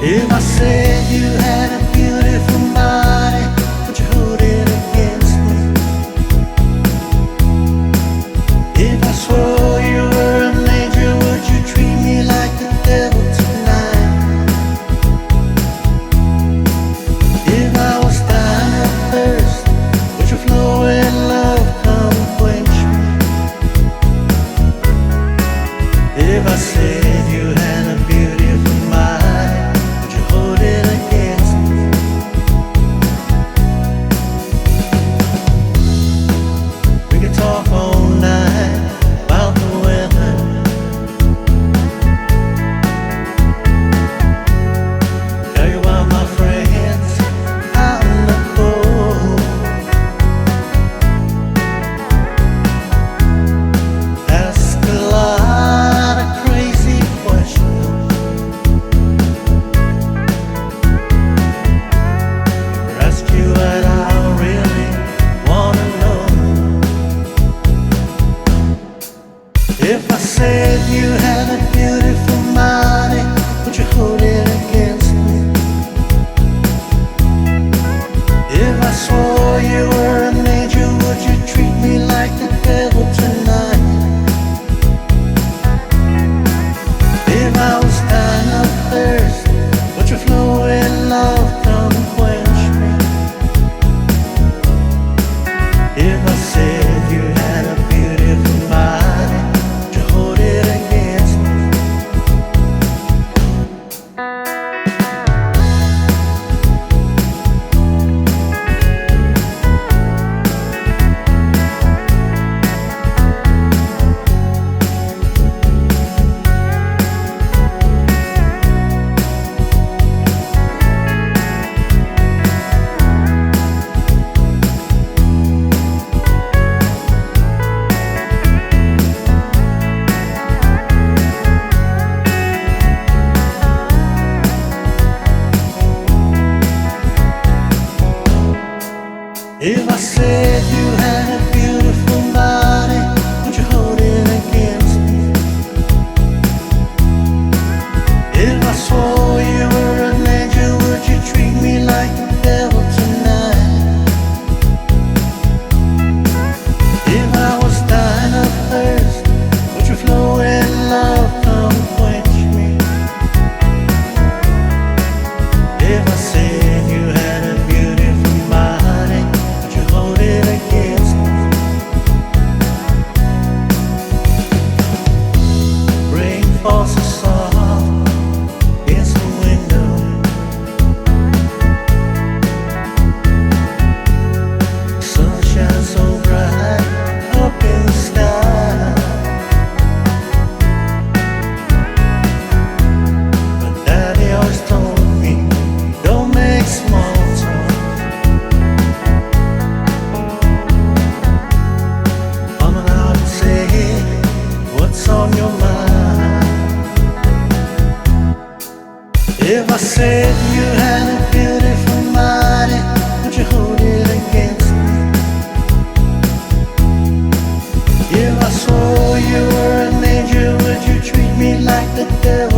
If I said you had a beautiful body, would you hold it against me? If I swore you were an angel, would you treat me like the devil tonight? If I was dying of thirst, would you flow in love, come quench me? If I said you had a beautiful body, would you hold it against me? We could talk all night about the weather. Tell you about my friends out in the cold. Ask a lot of crazy questions. Ask you what I really wanna know. If I said you had a beautiful body, would you hold it against me? If I swore you were an angel, would you treat me like the devil tonight? If I was dying of thirst, would you flow in love, come quench me? If I said you had a beautiful body, would you hold it against me? If I said you had a beautiful body, would you hold it against me? If I swore you were an angel, would you treat me like the devil tonight? If I was dying of thirst, would you flow in love, come quench me? If I said you had a beautiful body, would you hold it against me? Rain falls so soft against the window. Sun shines so bright up in the sky. But Daddy always told me, don't make small talk. Mama and I would say, what's on your mind? If I said you had a beautiful body, would you hold it against me? If I swore you were an angel, would you treat me like the devil